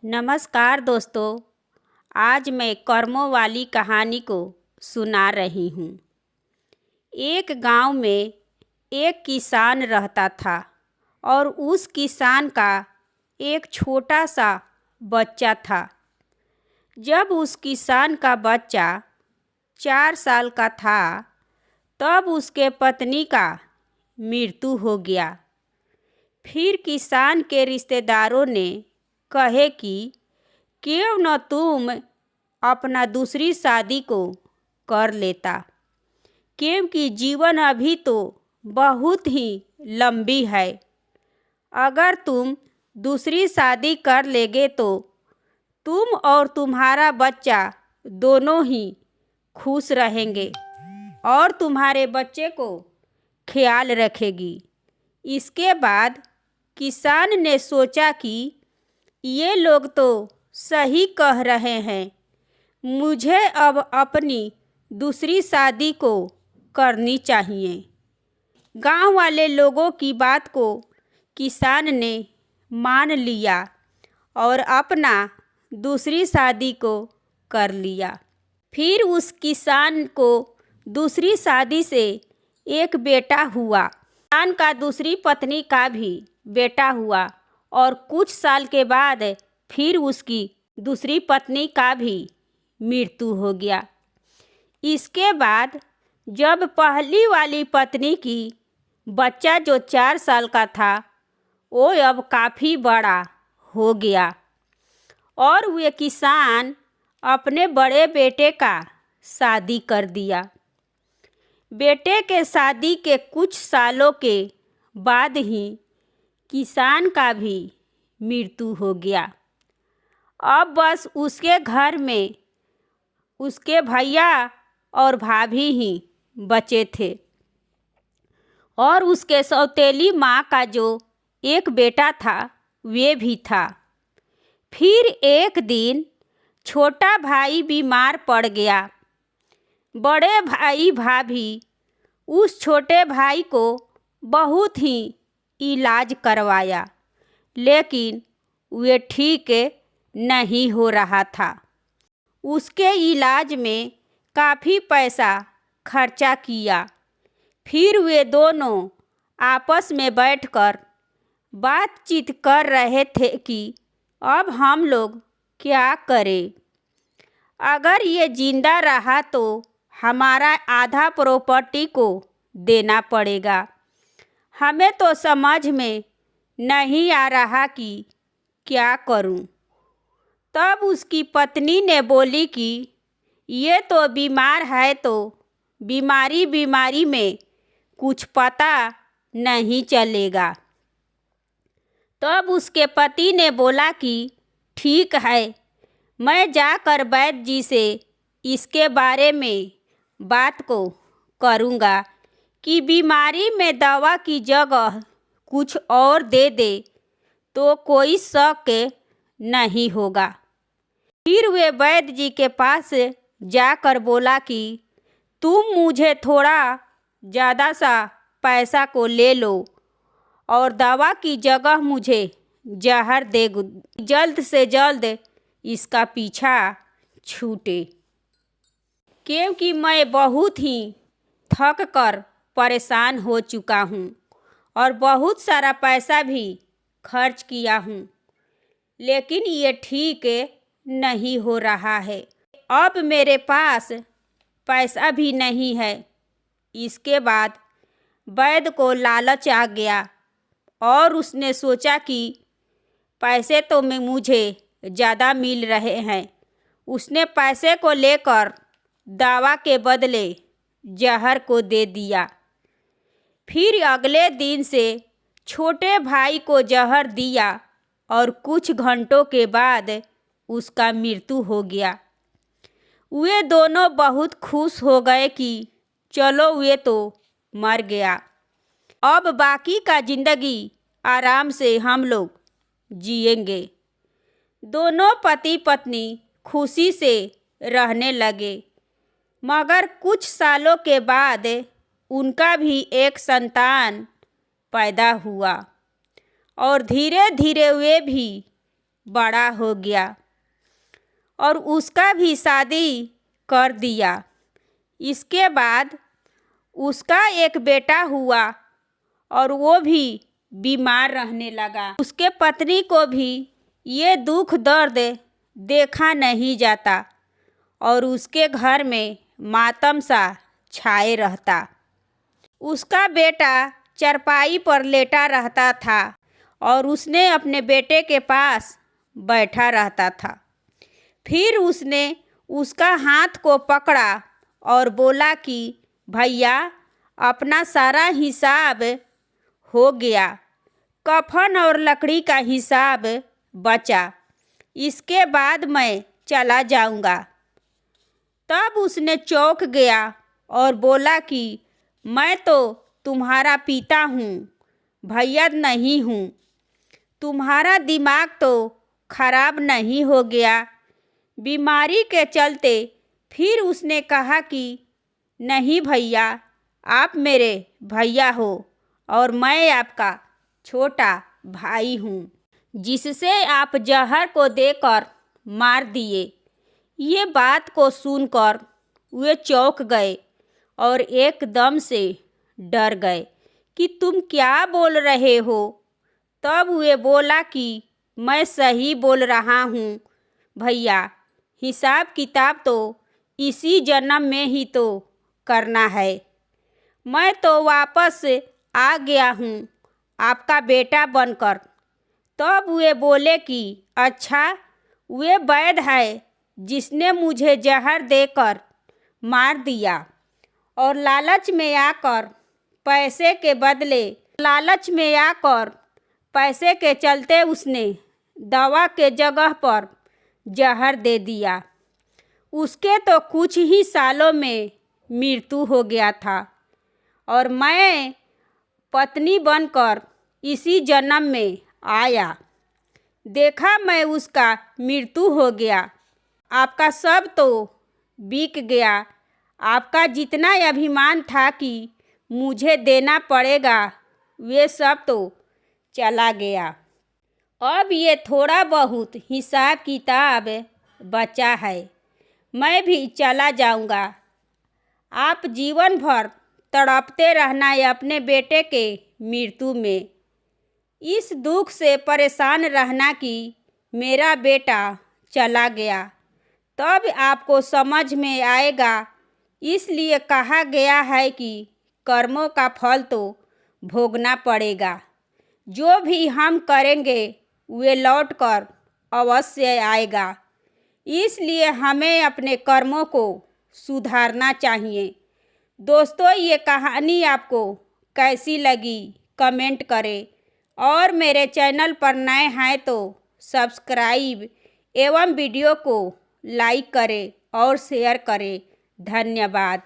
नमस्कार दोस्तों। आज मैं कर्मों वाली कहानी को सुना रही हूँ। एक गांव में एक किसान रहता था और उस किसान का एक छोटा सा बच्चा था। जब उस किसान का बच्चा 4 साल का था तब उसके पत्नी का मृत्यु हो गया। फिर किसान के रिश्तेदारों ने कहे कि क्यों न तुम अपना दूसरी शादी को कर लेता, क्योंकि जीवन अभी तो बहुत ही लंबी है। अगर तुम दूसरी शादी कर लेगे तो तुम और तुम्हारा बच्चा दोनों ही खुश रहेंगे और तुम्हारे बच्चे को ख्याल रखेगी। इसके बाद किसान ने सोचा कि ये लोग तो सही कह रहे हैं, मुझे अब अपनी दूसरी शादी को करनी चाहिए। गांव वाले लोगों की बात को किसान ने मान लिया और अपना दूसरी शादी को कर लिया। फिर उस किसान को दूसरी शादी से एक बेटा हुआ। किसान का दूसरी पत्नी का भी बेटा हुआ और कुछ साल के बाद फिर उसकी दूसरी पत्नी का भी मृत्यु हो गया। इसके बाद जब पहली वाली पत्नी की बच्चा जो 4 साल का था वो अब काफ़ी बड़ा हो गया और वे किसान अपने बड़े बेटे का शादी कर दिया। बेटे के शादी के कुछ सालों के बाद ही किसान का भी मृत्यु हो गया। अब बस उसके घर में उसके भैया और भाभी ही बचे थे और उसके सौतेली माँ का जो एक बेटा था वे भी था। फिर एक दिन छोटा भाई बीमार पड़ गया। बड़े भाई भाभी उस छोटे भाई को बहुत ही इलाज करवाया, लेकिन वे ठीक नहीं हो रहा था। उसके इलाज में काफ़ी पैसा खर्चा किया। फिर वे दोनों आपस में बैठकर बातचीत कर रहे थे कि अब हम लोग क्या करें। अगर ये जिंदा रहा तो हमारा आधा प्रॉपर्टी को देना पड़ेगा। हमें तो समझ में नहीं आ रहा कि क्या करूं। तब उसकी पत्नी ने बोली कि ये तो बीमार है तो बीमारी में कुछ पता नहीं चलेगा। तब उसके पति ने बोला कि ठीक है, मैं जाकर वैद्य जी से इसके बारे में बात को करूँगा कि बीमारी में दवा की जगह कुछ और दे दे तो कोई शक नहीं होगा। फिर वे वैद्य जी के पास जाकर बोला कि तुम मुझे थोड़ा ज़्यादा सा पैसा को ले लो और दवा की जगह मुझे जहर दे, जल्द से जल्द इसका पीछा छूटे, क्योंकि मैं बहुत ही थक कर परेशान हो चुका हूँ और बहुत सारा पैसा भी खर्च किया हूँ, लेकिन ये ठीक नहीं हो रहा है। अब मेरे पास पैसा भी नहीं है। इसके बाद वैद्य को लालच आ गया और उसने सोचा कि पैसे तो मुझे ज़्यादा मिल रहे हैं। उसने पैसे को लेकर दवा के बदले जहर को दे दिया। फिर अगले दिन से छोटे भाई को जहर दिया और कुछ घंटों के बाद उसका मृत्यु हो गया। वे दोनों बहुत खुश हो गए कि चलो वे तो मर गया, अब बाकी का ज़िंदगी आराम से हम लोग जिएंगे। दोनों पति पत्नी खुशी से रहने लगे। मगर कुछ सालों के बाद उनका भी एक संतान पैदा हुआ और धीरे धीरे वे भी बड़ा हो गया और उसका भी शादी कर दिया। इसके बाद उसका एक बेटा हुआ और वो भी बीमार रहने लगा। उसके पत्नी को भी ये दुख दर्द देखा नहीं जाता और उसके घर में मातम सा छाए रहता। उसका बेटा चरपाई पर लेटा रहता था और उसने अपने बेटे के पास बैठा रहता था। फिर उसने उसका हाथ को पकड़ा और बोला कि भैया, अपना सारा हिसाब हो गया, कफन और लकड़ी का हिसाब बचा, इसके बाद मैं चला जाऊंगा। तब उसने चौंक गया और बोला कि मैं तो तुम्हारा पिता हूँ, भैया नहीं हूँ। तुम्हारा दिमाग तो खराब नहीं हो गया? बीमारी के चलते फिर उसने कहा कि नहीं भैया, आप मेरे भैया हो और मैं आपका छोटा भाई हूँ, जिससे आप जहर को देकर मार दिए। ये बात को सुनकर वे चौंक गए और एकदम से डर गए कि तुम क्या बोल रहे हो? तब वे बोला कि मैं सही बोल रहा हूँ भैया, हिसाब किताब तो इसी जन्म में ही तो करना है। मैं तो वापस आ गया हूँ आपका बेटा बनकर। तब वे बोले कि अच्छा, वे वैद्य है जिसने मुझे जहर देकर मार दिया और लालच में आकर पैसे के चलते उसने दवा के जगह पर जहर दे दिया। उसके तो कुछ ही सालों में मृत्यु हो गया था और मैं पत्नी बनकर इसी जन्म में आया। देखा मैं उसका मृत्यु हो गया, आपका सब तो बिक गया। आपका जितना अभिमान था कि मुझे देना पड़ेगा, वे सब तो चला गया। अब ये थोड़ा बहुत हिसाब किताब बचा है, मैं भी चला जाऊंगा। आप जीवन भर तड़पते रहना है अपने बेटे के मृत्यु में। इस दुख से परेशान रहना कि मेरा बेटा चला गया, तब आपको समझ में आएगा। इसलिए कहा गया है कि कर्मों का फल तो भोगना पड़ेगा। जो भी हम करेंगे वे लौट कर अवश्य आएगा। इसलिए हमें अपने कर्मों को सुधारना चाहिए। दोस्तों, ये कहानी आपको कैसी लगी कमेंट करें और मेरे चैनल पर नए हैं तो सब्सक्राइब एवं वीडियो को लाइक करें और शेयर करें। धन्यवाद।